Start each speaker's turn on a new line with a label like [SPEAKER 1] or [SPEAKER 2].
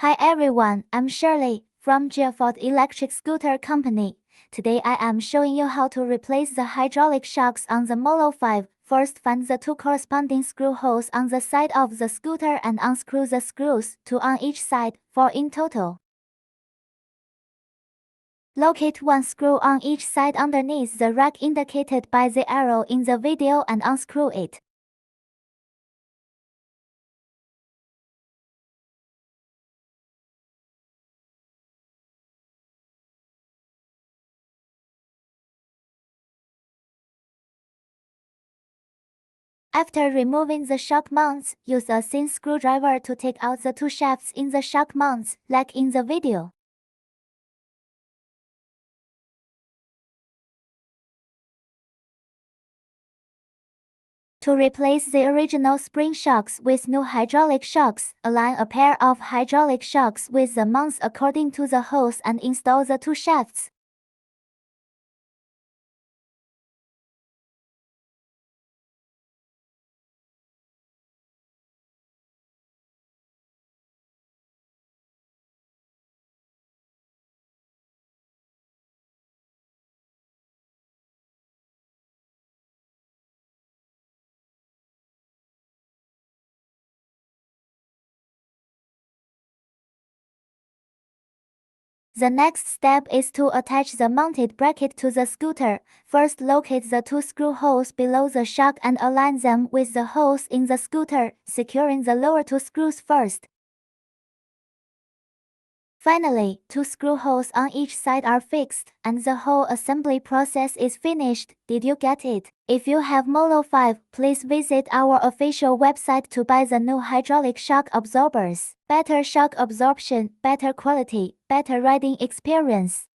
[SPEAKER 1] Hi everyone, I'm Shirley from Ford Electric Scooter Company. Today I am showing you how to replace the hydraulic shocks on the Molo 5. First, find the two corresponding screw holes on the side of the scooter and unscrew the screws, 2 on each side, 4 in total. Locate one screw on each side underneath the rack indicated by the arrow in the video and unscrew it. After removing the shock mounts, use a thin screwdriver to take out the two shafts in the shock mounts, like in the video. To replace the original spring shocks with new hydraulic shocks, align a pair of hydraulic shocks with the mounts according to the holes and install the two shafts. The next step is to attach the mounted bracket to the scooter. First, locate the two screw holes below the shock and align them with the holes in the scooter, securing the lower two screws first. Finally, two screw holes on each side are fixed, and the whole assembly process is finished. Did you get it? If you have Molo 5, please visit our official website to buy the new hydraulic shock absorbers. Better shock absorption, better quality, better riding experience.